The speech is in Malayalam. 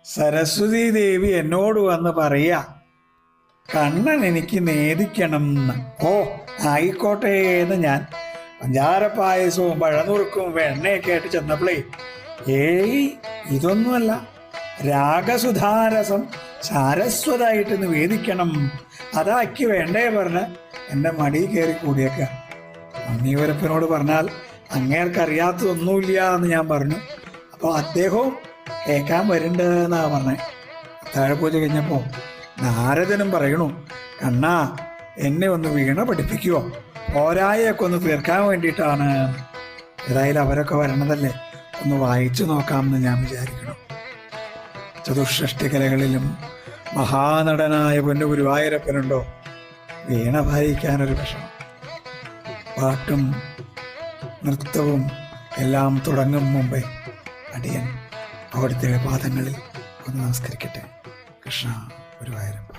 സരസ്വതി ദേവി എന്നോട് വന്ന് പറയാ, കണ്ണൻ എനിക്ക് നേദിക്കണം എന്ന്. ഓ ആയിക്കോട്ടെ എന്ന് ഞാൻ പഞ്ചാരപ്പായസവും പഴനുറുക്കും വെണ്ണയൊക്കെ ആയിട്ട് ചെന്നപ്പോഴേ, ഏയ് ഇതൊന്നുമല്ല, രാഗസുധാരസം സാരസ്വതായിട്ട് നിവേദിക്കണം, അതാക്കി വേണ്ടേ പറഞ്ഞ് എൻ്റെ മടി കയറി കൂടിയേക്ക. മണ്ണിയൂരപ്പനോട് പറഞ്ഞാൽ അങ്ങേർക്കറിയാത്തതൊന്നുമില്ല എന്ന് ഞാൻ പറഞ്ഞു. അപ്പോൾ അദ്ദേഹവും കേൾക്കാൻ വരുന്നുണ്ടെന്നാ പറഞ്ഞേ. താഴെപൂജ കഴിഞ്ഞപ്പോൾ നാരദനും പറയണു, കണ്ണാ എന്നെ ഒന്ന് വീണ പഠിപ്പിക്കുവോ, പോരായൊക്കെ ഒന്ന് തീർക്കാൻ വേണ്ടിയിട്ടാണ്. ഏതായാലും അവരൊക്കെ വരണതല്ലേ, ഒന്ന് വായിച്ചു നോക്കാമെന്ന് ഞാൻ വിചാരിക്കണം. ചതുഷ്ഷഷ്ടി കലകളിലും മഹാനടനായ പൊന്നു ഗുരുവായൂരപ്പനുണ്ടോ വീണ വായിക്കാനൊരു വിഷമം. പാട്ടും നൃത്തവും എല്ലാം തുടങ്ങും മുമ്പേ അടിയൻ അവിടുത്തെ പാദങ്ങളിൽ ഒന്ന് നമസ്കരിക്കട്ടെ. കൃഷ്ണ ഗുരുവായൂരപ്പ.